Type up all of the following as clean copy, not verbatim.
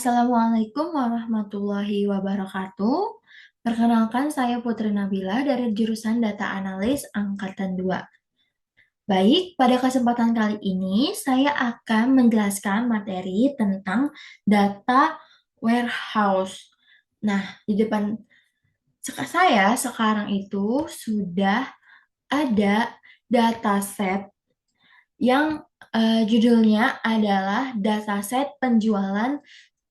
Assalamualaikum warahmatullahi wabarakatuh. Perkenalkan, saya Putri Nabila dari jurusan Data Analis Angkatan 2. Baik, pada kesempatan kali ini saya akan menjelaskan materi tentang data warehouse. Nah, di depan saya sekarang itu sudah ada dataset yang judulnya adalah dataset penjualan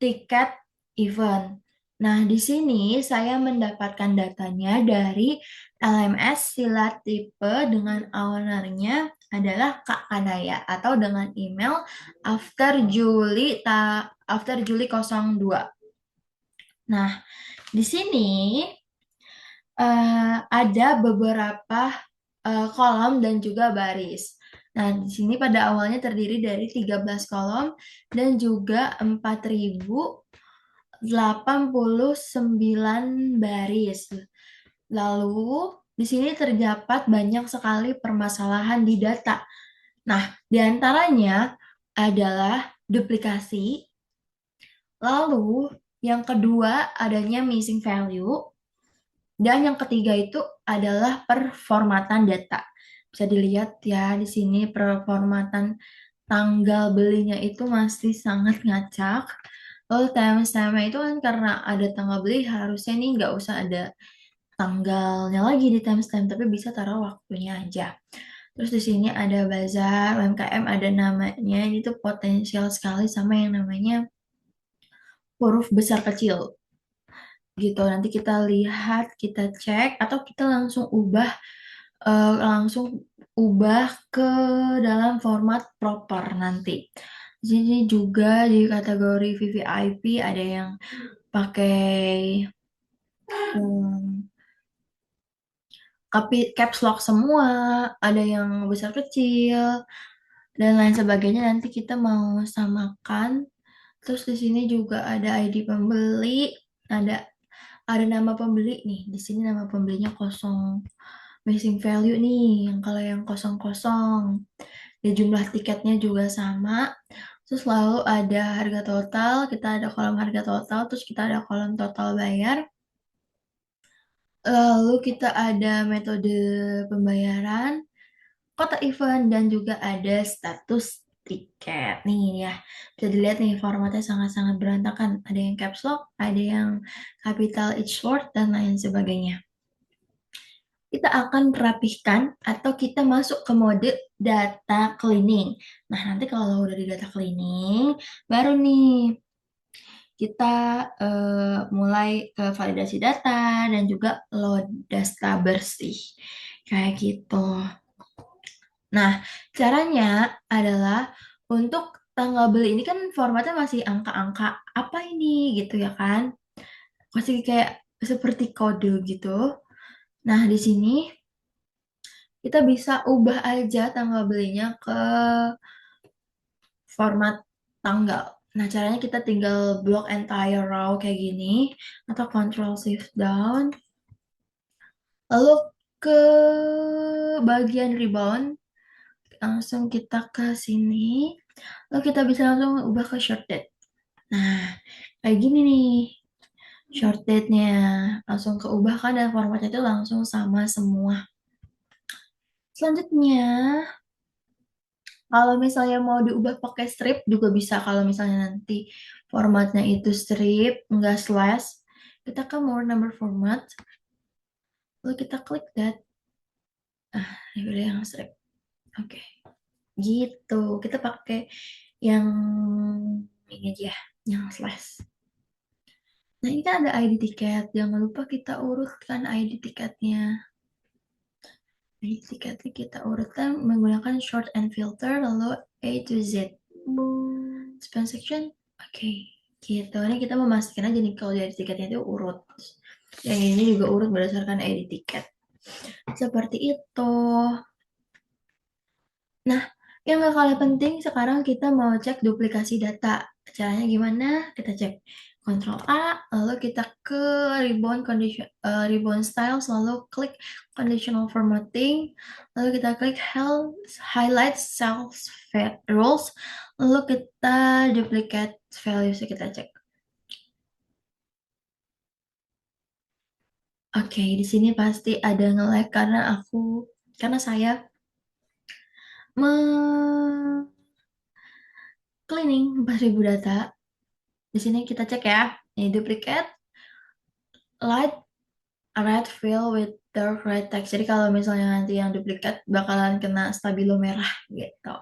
tiket event. Nah, di sini saya mendapatkan datanya dari LMS Silat Tipe dengan ownernya adalah Kak Kanaya atau dengan email after Juli 02. Nah, di sini ada beberapa kolom dan juga baris. Nah, di sini pada awalnya terdiri dari 13 kolom dan juga 4.089 baris. Lalu, di sini terdapat banyak sekali permasalahan di data. Nah, di antaranya adalah duplikasi. Lalu, yang kedua adanya missing value. Dan yang ketiga itu adalah performatan data. Bisa dilihat ya di sini performatan tanggal belinya itu masih sangat ngacak. Lalu timestamp itu kan karena ada tanggal beli harusnya nih nggak usah ada tanggalnya lagi di timestamp tapi bisa taruh waktunya aja. Terus di sini ada bazar, UMKM ada namanya, ini tuh potensial sekali sama yang namanya huruf besar kecil gitu. Nanti kita lihat, kita cek, atau kita langsung ubah ke dalam format proper nanti. Di sini juga di kategori VVIP ada yang pakai um, caps lock semua, ada yang besar kecil dan lain sebagainya. Nanti kita mau samakan. Terus di sini juga ada ID pembeli, ada nama pembeli nih. Di sini nama pembelinya kosong. Missing value nih, yang kalau yang kosong kosong. Dan jumlah tiketnya juga sama. Terus lalu ada harga total, kita ada kolom harga total, terus kita ada kolom total bayar. Lalu kita ada metode pembayaran, kota event, dan juga ada status tiket. Nih ya, bisa dilihat nih formatnya sangat-sangat berantakan. Ada yang caps lock, ada yang capital each word, dan lain sebagainya. Kita akan rapihkan atau kita masuk ke mode data cleaning. Nah, nanti kalau udah di data cleaning, baru nih kita mulai ke validasi data dan juga load data bersih. Kayak gitu. Nah, caranya adalah untuk tanggal beli ini kan formatnya masih angka-angka apa ini gitu ya kan? Masih kayak seperti kode gitu. Nah, di sini kita bisa ubah aja tanggal belinya ke format tanggal. Nah, caranya kita tinggal block entire row kayak gini atau control shift down. Lalu ke bagian rebound, langsung kita ke sini. Lalu kita bisa langsung ubah ke short date. Nah, kayak gini nih short date-nya. Langsung keubah kan dan formatnya itu langsung sama semua. Selanjutnya, kalau misalnya mau diubah pakai strip juga bisa. Kalau misalnya nanti formatnya itu strip, enggak slash, kita ke more number format, lalu kita klik that. Ini udah yang strip. Oke, gitu. Kita pakai yang ini aja, yang slash. Nah, ini kan ada ID tiket. Jangan lupa kita urutkan ID tiketnya. ID tiketnya kita urutkan menggunakan short and filter, lalu A to Z. Spend section, oke. Gitu, ini kita memastikan aja nih kalau dari tiketnya itu urut. Yang ini juga urut berdasarkan ID tiket. Seperti itu. Nah, yang gak kalah penting sekarang kita mau cek duplikasi data. Caranya gimana? Kita cek Ctrl A, lalu kita ke ribbon style, lalu klik conditional formatting, lalu kita klik highlight cells rules, lalu kita duplicate values kita cek. Oke, di sini pasti ada nge-lag karena saya me cleaning 4.000 data. Di sini kita cek ya. Ini duplicate light red fill with dark red text. Jadi kalau misalnya nanti yang duplikat bakalan kena stabilo merah gitu.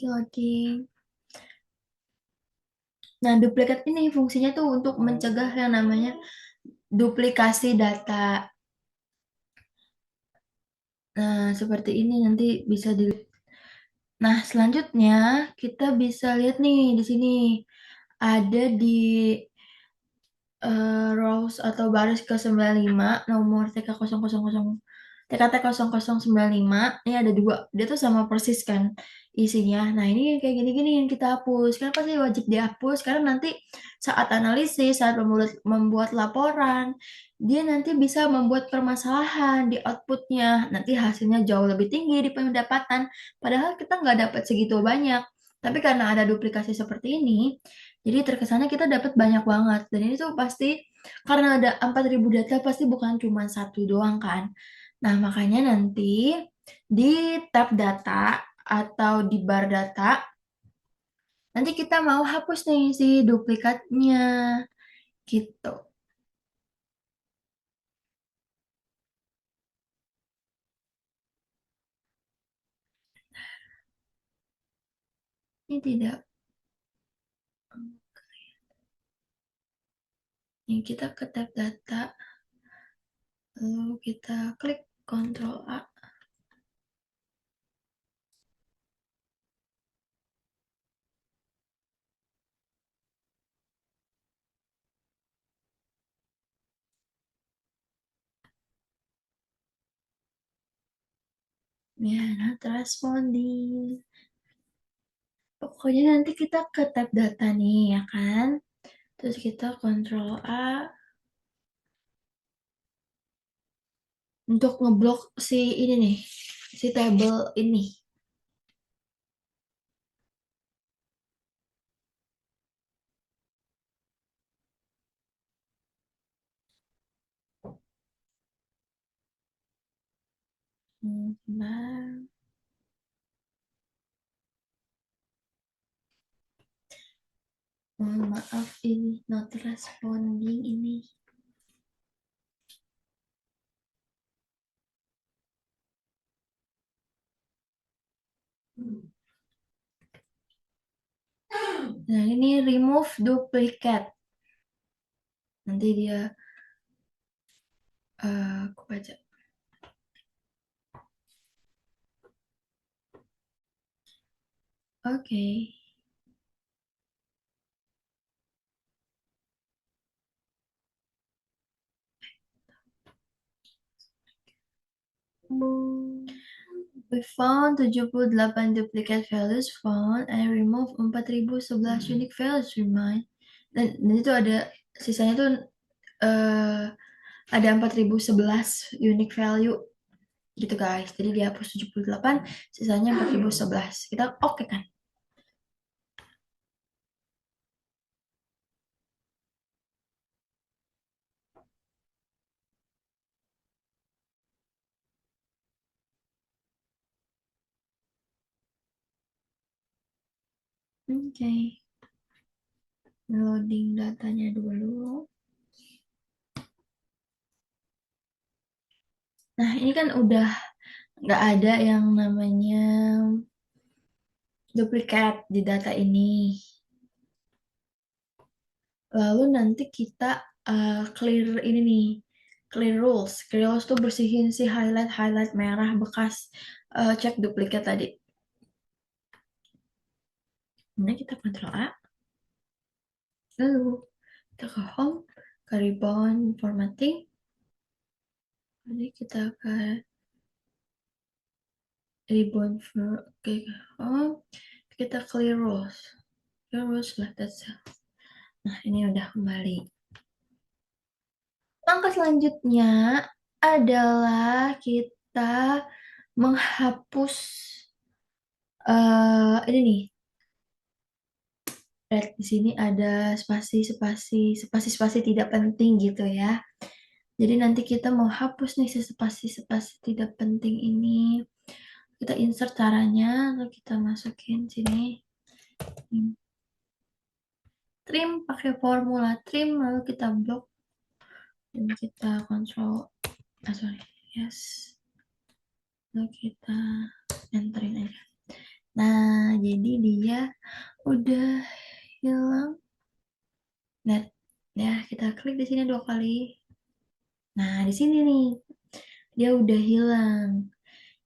Lagi. Nah, duplikat ini fungsinya tuh untuk mencegah yang namanya duplikasi data. Nah, seperti ini nanti bisa di. Nah, selanjutnya kita bisa lihat nih di sini ada di rows atau baris ke-95 nomor TKT 0095 ini ada dua, dia tuh sama persis kan isinya. Nah, ini kayak gini-gini yang kita hapus, kenapa sih wajib dihapus? Karena nanti saat analisis, saat membuat laporan, dia nanti bisa membuat permasalahan di outputnya, nanti hasilnya jauh lebih tinggi di pendapatan, padahal kita nggak dapat segitu banyak. Tapi karena ada duplikasi seperti ini, jadi terkesannya kita dapat banyak banget. Dan ini tuh pasti karena ada 4.000 data pasti bukan cuma satu doang kan. Nah, makanya nanti di tab data atau di bar data nanti kita mau hapus nih si duplikatnya gitu. Ini tidak. Ini kita ke tab data lalu kita klik Ctrl A. Ya, not responding. Pokoknya nanti kita ke tab data nih ya kan. Terus kita Ctrl A untuk ngeblok si ini nih, si table ini. Nah, mohon maaf ini not responding ini. Nah, ini remove duplicate. Nanti dia aku baca. Oke. We found 78 duplicate values found and remove 4.011 unique values remind. Dan itu ada sisanya tuh eh ada 4.011 unique value gitu guys. Jadi dihapus 78, sisanya 4.011. Kita oke kan? Oke. Loading datanya dulu. Nah, ini kan udah nggak ada yang namanya duplikat di data ini. Lalu nanti kita clear ini nih, clear rules. Clear rules tuh bersihin si highlight merah bekas cek duplikat tadi. Ini kita Ctrl A, lalu kita ke home, ke ribbon formatting. Jadi kita ke ribbon for ke home, kita clear rules. Clear rules lah, that's all. Nah, ini udah kembali. Langkah selanjutnya adalah kita menghapus ini nih Lihat di sini ada spasi-spasi tidak penting gitu ya. Jadi nanti kita mau hapus nih si spasi-spasi tidak penting ini. Kita insert caranya, lalu kita masukin sini. Trim pakai formula trim, lalu kita blok dan kita kontrol, sorry, yes. Lalu kita enterin aja. Nah, jadi dia udah hilang. Lihat, ya kita klik di sini 2 kali. Nah, di sini nih, dia udah hilang.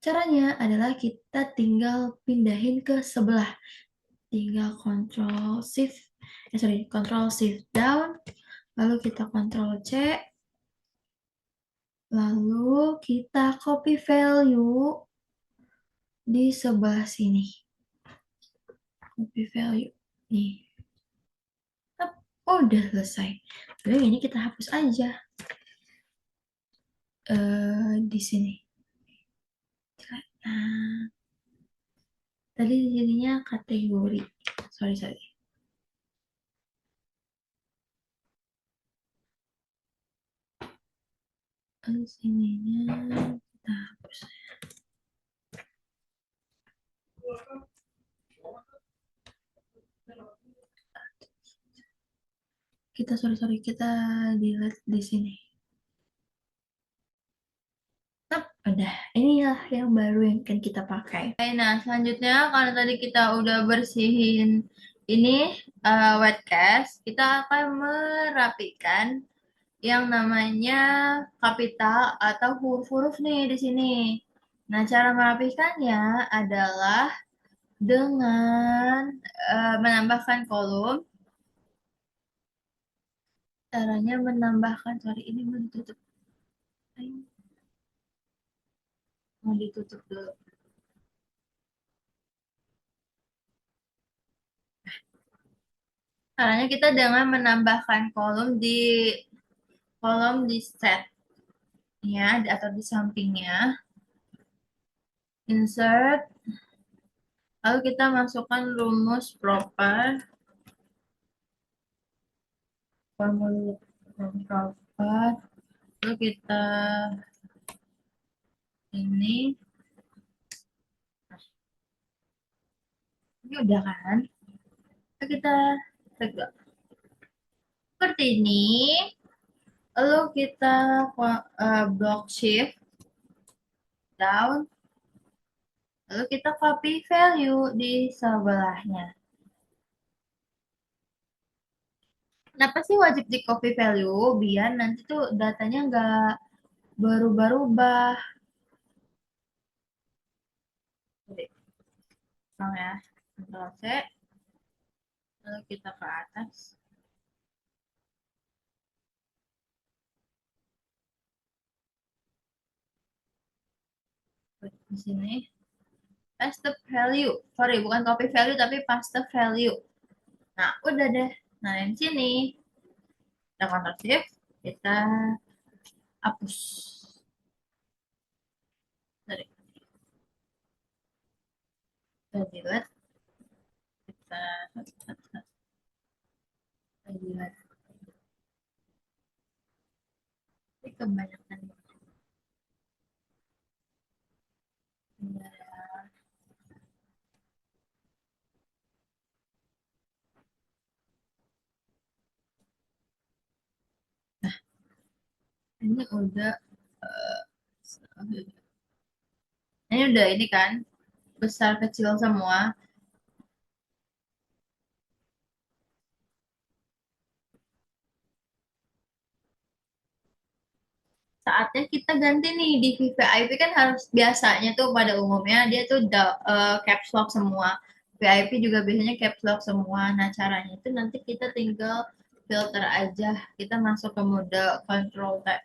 Caranya adalah kita tinggal pindahin ke sebelah. Tinggal Control Shift down, lalu kita Control C, lalu kita copy value di sebelah sini. Copy value. Nih. Oh, udah selesai. Lalu ini kita hapus aja. Di sini. Nah, tadi jadinya kategori. Sorry. Sininya kita hapus. Kita delete di sini. Udah, inilah yang baru yang akan kita pakai. Nah, selanjutnya karena tadi kita udah bersihin ini wetcast, kita akan merapikan yang namanya kapital atau huruf-huruf nih di sini. Nah, cara merapikannya adalah dengan menambahkan kolom. Caranya menambahkan, sorry ini mau ditutup. Mau ditutup dulu. Caranya kita dengan menambahkan kolom di set ya atau di sampingnya. Insert, lalu kita masukkan rumus proper, formula proper, lalu kita ini udah kan? Lalu kita tegak seperti ini. Lalu kita block shift down, lalu kita copy value di sebelahnya. Kenapa sih wajib di copy value? Biar nanti tuh datanya nggak berubah-ubah. Jadi, ya, Ctrl C, lalu kita ke atas. Di sini, paste value. Sorry, bukan copy value, tapi paste value. Nah, udah deh. Nah, di sini, kita Ctrl Shift, kita hapus. Sorry. Kita delete. Kita delete. Ini kebanyakan. Nah, ini udah ini kan besar kecil semua. Saatnya kita ganti nih di VVIP kan harus biasanya tuh pada umumnya dia tuh caps lock semua. VIP juga biasanya caps lock semua. Nah, caranya itu nanti kita tinggal filter aja. Kita masuk ke mode control tab.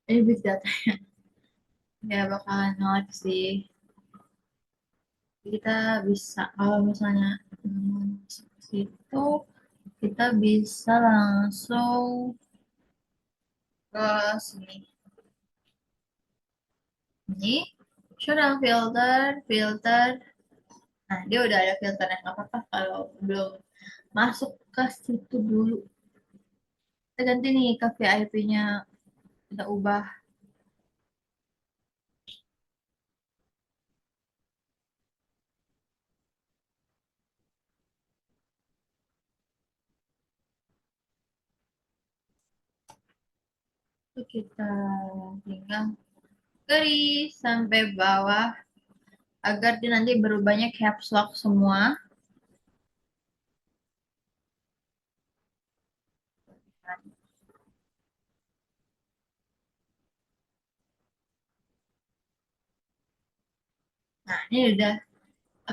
Ini big data ya bakalan nge sih. Kita bisa kalau misalnya situ kita bisa langsung ke sini. Ini sudah filter Nah, dia udah ada filternya, nggak apa-apa kalau belum masuk ke situ dulu. Kita ganti nih ke VIP-nya, kita ubah. Itu kita tinggal garis sampai bawah agar dia nanti berubahnya caps lock semua. Nah, ini udah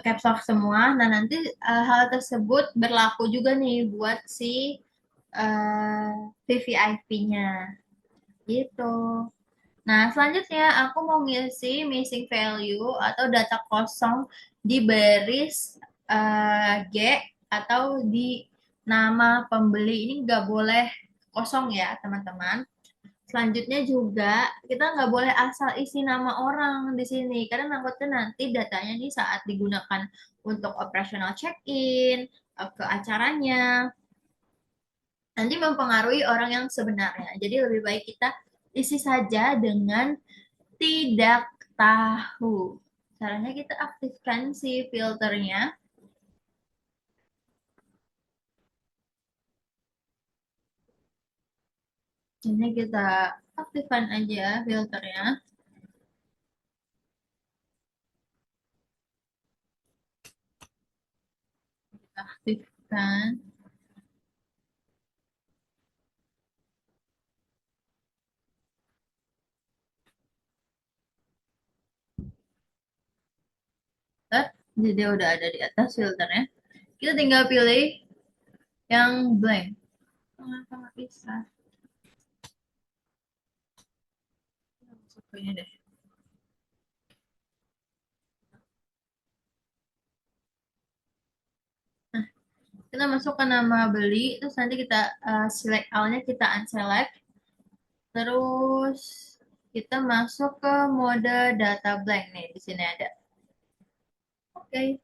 caps lock semua. Nah, nanti hal tersebut berlaku juga nih buat si VVIP-nya. Gitu. Nah, selanjutnya aku mau ngisi missing value atau data kosong di baris G atau di nama pembeli. Ini nggak boleh kosong ya, teman-teman. Selanjutnya juga kita nggak boleh asal isi nama orang di sini karena takutnya nanti datanya di saat digunakan untuk operational check-in ke acaranya nanti mempengaruhi orang yang sebenarnya. Jadi lebih baik kita isi saja dengan tidak tahu. Caranya kita aktifkan si filternya. Ini kita aktifkan aja filternya. Aktifkan. Jadi udah ada di atas filternya. Kita tinggal pilih yang blank. Tengah-tengah bisa. Masuk ke ini deh. Nah, kita masuk ke nama beli, terus nanti kita select all-nya kita unselect. Terus kita masuk ke mode data blank nih, di sini ada. Oke.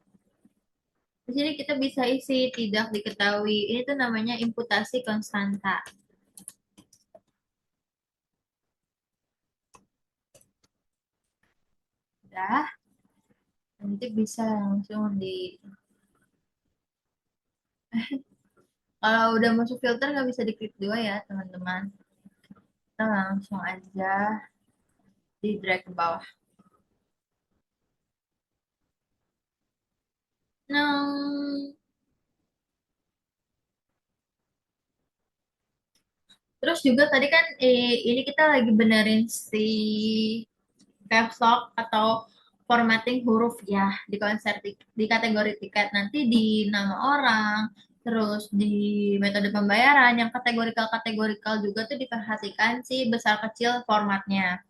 Di sini kita bisa isi tidak diketahui. Ini tuh namanya imputasi konstanta. Udah, nanti bisa langsung di kalau udah masuk filter nggak bisa diklik dua ya, teman-teman. Kita langsung aja di drag ke bawah. Nah, terus juga tadi kan ini kita lagi benerin si caps lock atau formatting huruf ya di konser di kategori tiket nanti di nama orang terus di metode pembayaran yang kategorikal juga tuh diperhatikan sih besar kecil formatnya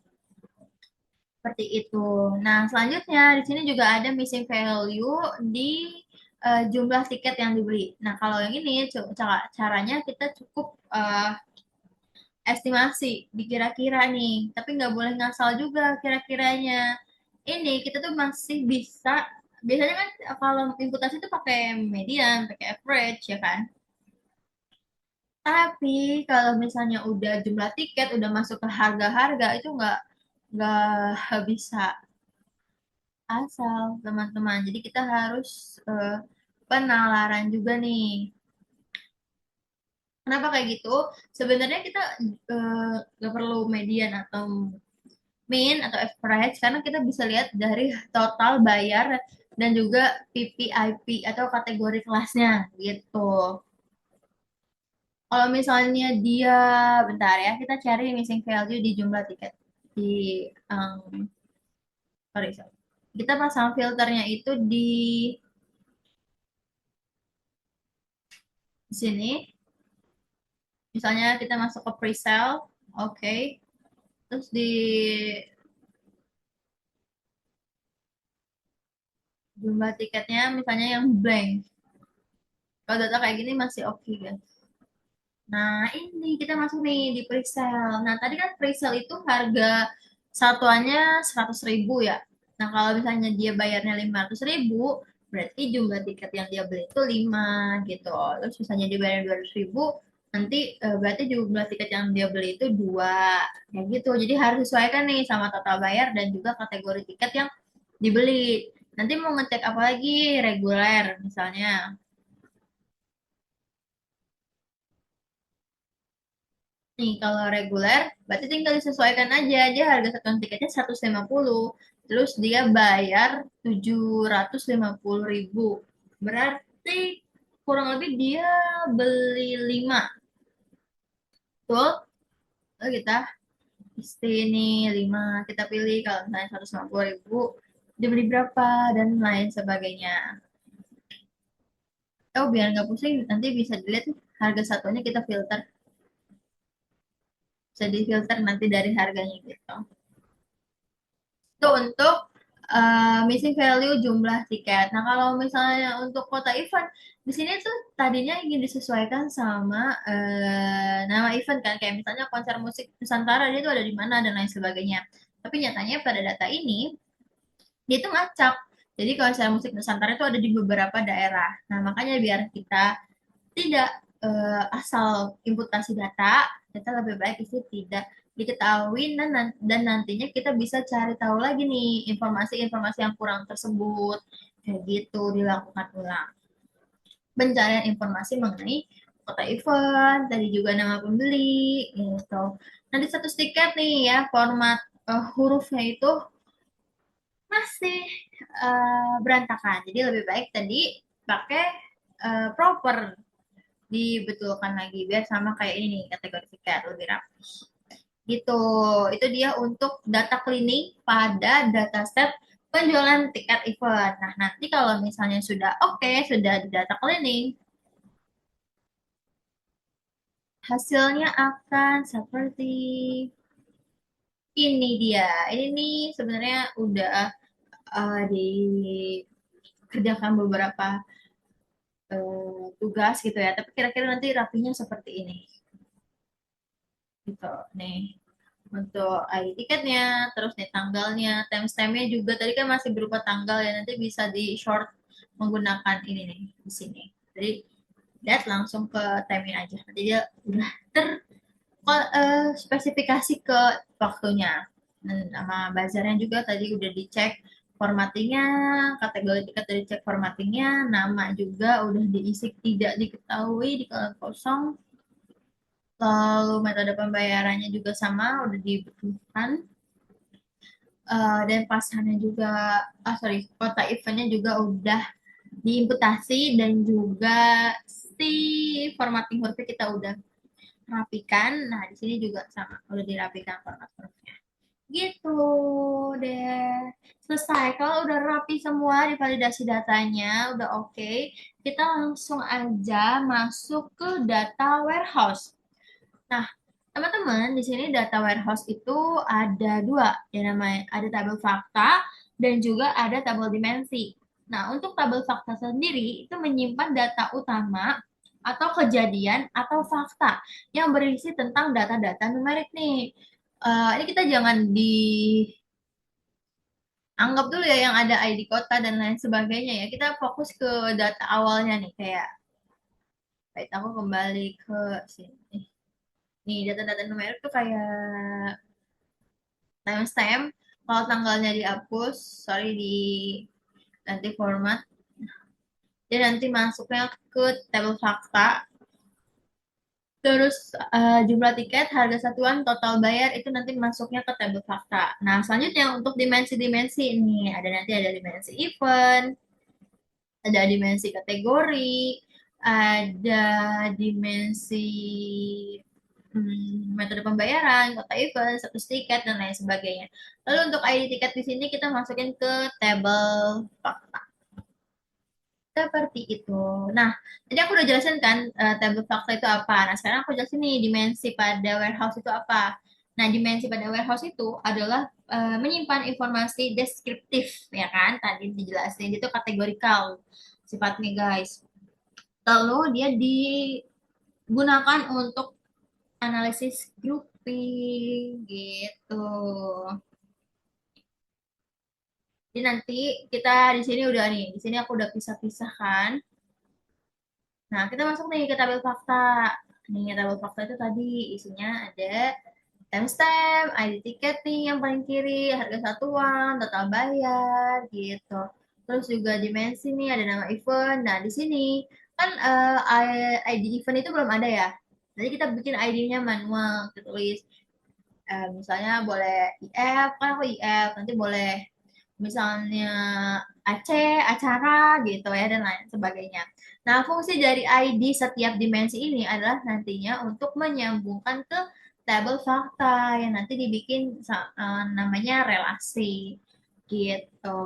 seperti itu. Nah selanjutnya di sini juga ada missing value di jumlah tiket yang dibeli. Nah kalau yang ini caranya kita cukup estimasi dikira-kira nih tapi nggak boleh ngasal juga kira-kiranya ini kita tuh masih bisa biasanya kan kalau imputasi itu pakai median pakai average ya kan tapi kalau misalnya udah jumlah tiket udah masuk ke harga-harga itu nggak bisa asal teman-teman jadi kita harus penalaran juga nih kenapa kayak gitu sebenarnya kita nggak perlu median atau mean atau average karena kita bisa lihat dari total bayar dan juga PPIP atau kategori kelasnya gitu. Kalau misalnya dia bentar ya, kita cari missing value di jumlah tiket di sorry, sorry. Kita pasang filternya itu di sini. Misalnya kita masuk ke pre-sale, oke. Okay. Terus di jumlah tiketnya misalnya yang blank. Kalau data kayak gini masih oke okay, guys. Nah, ini kita masuk nih di presale. Nah, tadi kan presale itu harga satuannya 100.000 ya. Nah, kalau misalnya dia bayarnya 500.000, berarti jumlah tiket yang dia beli itu 5 gitu. Terus misalnya dia bayar 200.000, nanti berarti jumlah tiket yang dia beli itu 2, kayak gitu. Jadi harus sesuaikan nih sama total bayar dan juga kategori tiket yang dibeli. Nanti mau ngecek apa lagi? Reguler misalnya. Nih, kalau reguler, berarti tinggal disesuaikan aja. Dia harga satuan tiketnya 150, terus dia bayar 750.000. Berarti kurang lebih dia beli 5. Tuh, kita isti ini 5. Kita pilih kalau misalnya 150.000, dia beli berapa, dan lain sebagainya. Oh, biar nggak pusing, nanti bisa dilihat harga satunya kita filter. Bisa difilter nanti dari harganya gitu. Itu untuk missing value jumlah tiket. Nah, kalau misalnya untuk kota event, di sini tuh tadinya ingin disesuaikan sama nama event kan, kayak misalnya konser musik Nusantara dia tuh ada di mana dan lain sebagainya. Tapi nyatanya pada data ini dia tuh ngacak. Jadi konser musik Nusantara itu ada di beberapa daerah. Nah, makanya biar kita tidak asal imputasi data, kita lebih baik isi tidak diketahui, dan nantinya kita bisa cari tahu lagi nih informasi-informasi yang kurang tersebut, kayak gitu dilakukan ulang pencarian informasi mengenai kota event, tadi juga nama pembeli gitu. Nanti satu tiket nih ya, format hurufnya itu masih berantakan, jadi lebih baik tadi pakai proper, dibetulkan lagi biar sama kayak ini nih kategori tiket lebih rapi gitu. Itu dia untuk data cleaning pada dataset penjualan tiket event. Nah, nanti kalau misalnya sudah oke, sudah di data cleaning, hasilnya akan seperti ini dia. Ini nih sebenarnya udah dikerjakan beberapa tugas gitu ya, tapi kira-kira nanti rapinya seperti ini gitu nih untuk ID tiketnya, terus nih tanggalnya, timestampnya juga tadi kan masih berupa tanggal ya, nanti bisa di short menggunakan ini nih di sini. Jadi lihat langsung ke time aja, nanti dia udah ter spesifikasi ke waktunya. Dan sama bazarnya juga tadi udah dicek formattingnya, kategori tiket udah dicek formattingnya, nama juga udah diisi tidak diketahui di kolom kosong, lalu metode pembayarannya juga sama udah dibutuhkan. Dan pasannya juga, kota eventnya juga udah diimputasi, dan juga si formatting hurufnya kita udah rapikan. Nah, di sini juga sama, udah dirapikan format hurufnya. Gitu deh. Selesai. Kalau udah rapi semua di validasi datanya, udah oke, kita langsung aja masuk ke data warehouse. Nah, teman-teman, di sini data warehouse itu ada dua, yang namanya ada tabel fakta dan juga ada tabel dimensi. Nah, untuk tabel fakta sendiri itu menyimpan data utama atau kejadian atau fakta yang berisi tentang data-data numerik nih. Ini kita jangan dianggap dulu ya yang ada ID kota dan lain sebagainya ya. Kita fokus ke data awalnya nih, kayak baik aku kembali ke sini. Nih, data-data numerik tuh kayak timestamp, kalau tanggalnya dihapus, sorry, di ganti format, dia nanti masuknya ke tabel fakta, terus jumlah tiket, harga satuan, total bayar itu nanti masuknya ke tabel fakta. Nah, selanjutnya untuk dimensi-dimensi ini, ada dimensi event, ada dimensi kategori, ada dimensi metode pembayaran, kota event, status tiket, dan lain sebagainya. Lalu untuk ID tiket di sini kita masukin ke tabel fakta. Seperti itu. Nah, tadi aku udah jelasin kan tabel fakta itu apa. Nah, sekarang aku jelasin nih dimensi pada warehouse itu apa. Nah, dimensi pada warehouse itu adalah menyimpan informasi deskriptif, ya kan? Tadi dijelasin itu kategorikal sifatnya, guys. Lalu dia digunakan untuk analisis grouping gitu. Jadi nanti kita di sini udah nih, di sini aku udah pisah-pisahkan. Nah, kita masuk nih ke tabel fakta. Nih, tabel fakta itu tadi isinya ada timestamp, ID tiket nih yang paling kiri, harga satuan, total bayar, gitu. Terus juga dimensi nih, ada nama event. Nah, di sini kan ID event itu belum ada ya. Jadi kita bikin ID-nya manual, kita tulis misalnya boleh IF, kan aku IF, nanti boleh misalnya Aceh, acara gitu ya, dan lain sebagainya. Nah, fungsi dari ID setiap dimensi ini adalah nantinya untuk menyambungkan ke tabel fakta yang nanti dibikin namanya relasi gitu.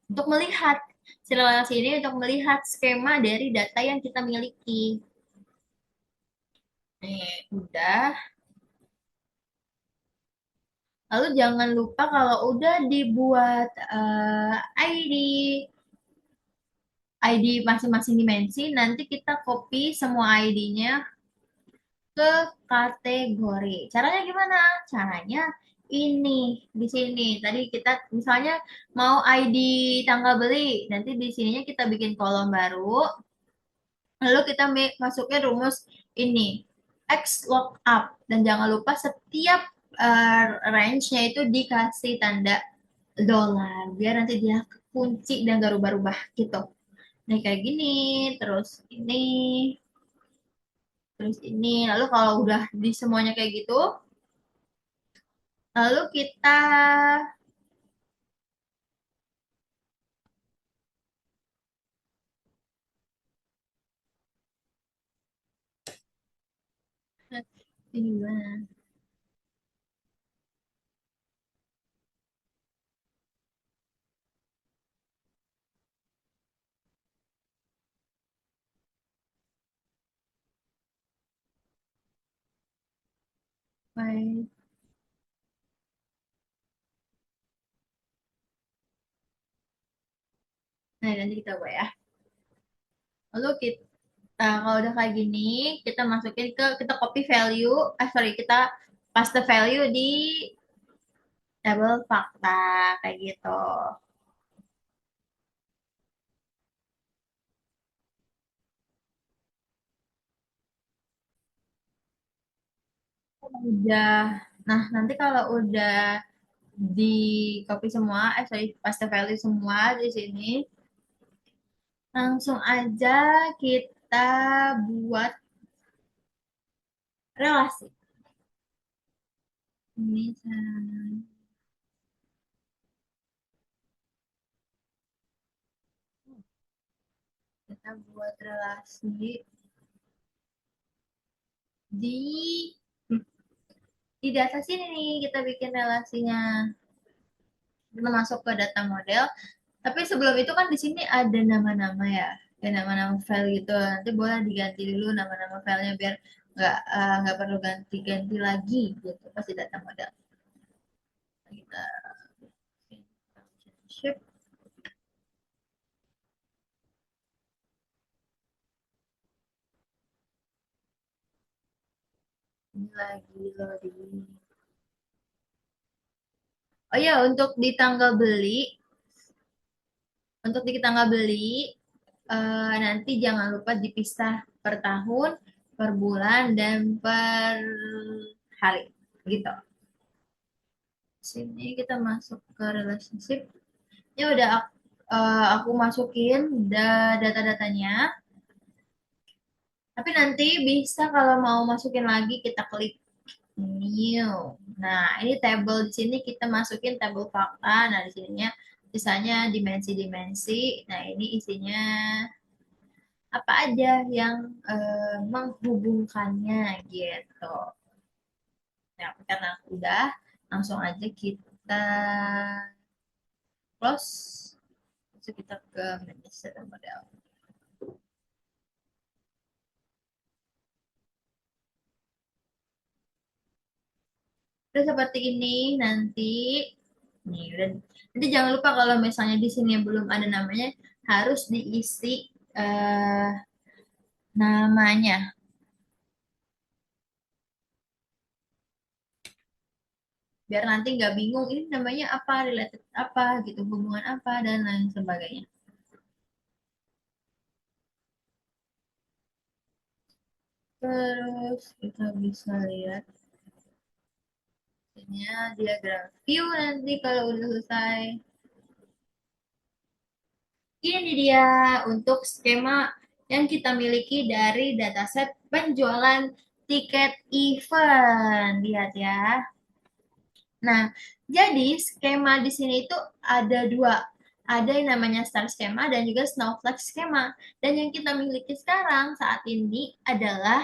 Untuk melihat si relasi ini untuk melihat skema dari data yang kita miliki. Nih, udah. Lalu jangan lupa kalau udah dibuat ID masing-masing dimensi, nanti kita copy semua ID-nya ke kategori. Caranya gimana? Caranya ini di sini. Tadi kita misalnya mau ID tanggal beli, nanti di sininya kita bikin kolom baru, lalu kita masukin rumus ini X lookup dan jangan lupa setiap range-nya itu dikasih tanda dolar biar nanti dia kunci dan gak rubah-rubah gitu. Nih kayak gini, terus ini. Lalu kalau udah di semuanya kayak gitu, lalu kita ini gimana? Baik. Nah, nanti kita buat ya. Lalu kita kalau udah kayak gini, kita masukin kita copy value, sorry, kita paste value di tabel fakta kayak gitu. Udah. Nah, nanti kalau udah di copy semua, sorry, paste value semua di sini, langsung aja kita buat relasi. Misalnya kita buat relasi di di data sini nih kita bikin relasinya. Kita masuk ke data model. Tapi sebelum itu kan di sini ada nama-nama ya, ada nama-nama file gitu. Nanti boleh diganti dulu nama-nama filenya biar nggak perlu ganti-ganti lagi gitu pasti data model. Kita shift ini lagi loading. Oh ya, untuk di tanggal beli nanti jangan lupa dipisah per tahun, per bulan, dan per hari. Gitu. Sini kita masuk ke relationship. Ini udah aku masukin data-datanya. Tapi nanti bisa kalau mau masukin lagi kita klik new. Nah, ini table di sini kita masukin table fakta. Nah, di sininya misalnya dimensi-dimensi. Nah, ini isinya apa aja yang menghubungkannya gitu. Nah, karena udah langsung aja kita close. Terus kita ke manage data model. Udah seperti ini nanti nih udah nanti jangan lupa kalau misalnya di sini belum ada namanya harus diisi eh, namanya. biar nanti nggak bingung ini namanya apa, related apa gitu, hubungan apa dan lain sebagainya. Terus kita bisa lihat ini diagram view nanti kalau udah selesai. Ini dia untuk skema yang kita miliki dari dataset penjualan tiket event. Lihat ya. Nah, jadi skema di sini itu ada dua. Ada yang namanya star skema dan juga snowflake skema. Dan yang kita miliki sekarang saat ini adalah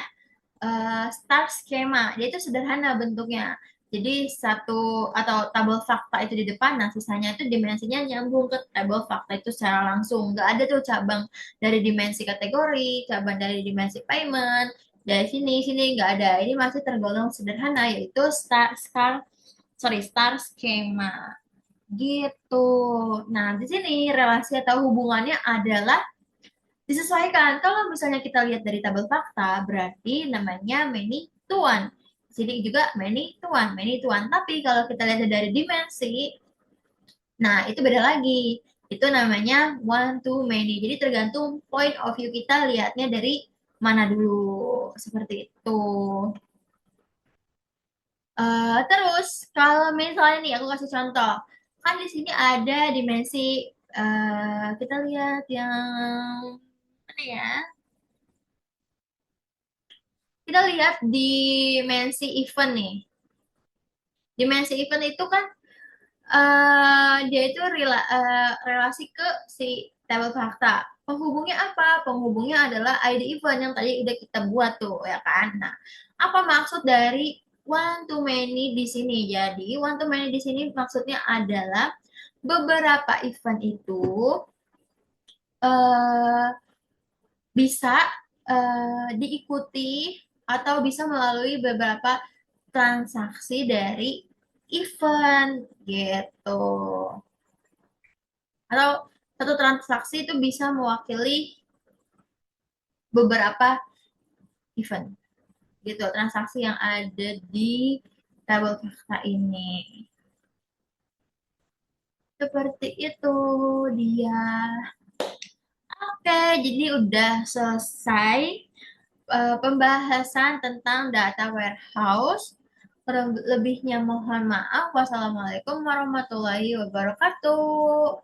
star skema. Dia itu sederhana bentuknya. Jadi satu atau tabel fakta itu di depan, nah sisanya itu dimensinya nyambung ke tabel fakta itu secara langsung. Nggak ada tuh cabang dari dimensi kategori, cabang dari dimensi payment, dari sini sini nggak ada. Ini masih tergolong sederhana yaitu star skema gitu. Nah di sini relasi atau hubungannya adalah disesuaikan. Kalau misalnya kita lihat dari tabel fakta, berarti namanya many to one. Jadi juga many to one, many to one. Tapi kalau kita lihat dari dimensi, nah itu beda lagi. Itu namanya one to many. Jadi tergantung point of view kita lihatnya dari mana dulu. Seperti itu. Terus kalau misalnya nih aku kasih contoh, kan di sini ada dimensi kita lihat yang mana ya? Kita lihat dimensi event nih. Dimensi event itu kan dia itu relasi ke si tabel fakta. Penghubungnya apa? Penghubungnya adalah ID event yang tadi udah kita buat tuh, ya kan? Nah, apa maksud dari one to many di sini? Jadi, one to many di sini maksudnya adalah beberapa event itu uh, bisa diikuti atau bisa melalui beberapa transaksi dari event gitu. Atau satu transaksi itu bisa mewakili beberapa event gitu, transaksi yang ada di tabel fakta ini. Seperti itu dia. Oke, jadi udah selesai pembahasan tentang data warehouse. Kurang lebihnya mohon maaf. Wassalamualaikum warahmatullahi wabarakatuh.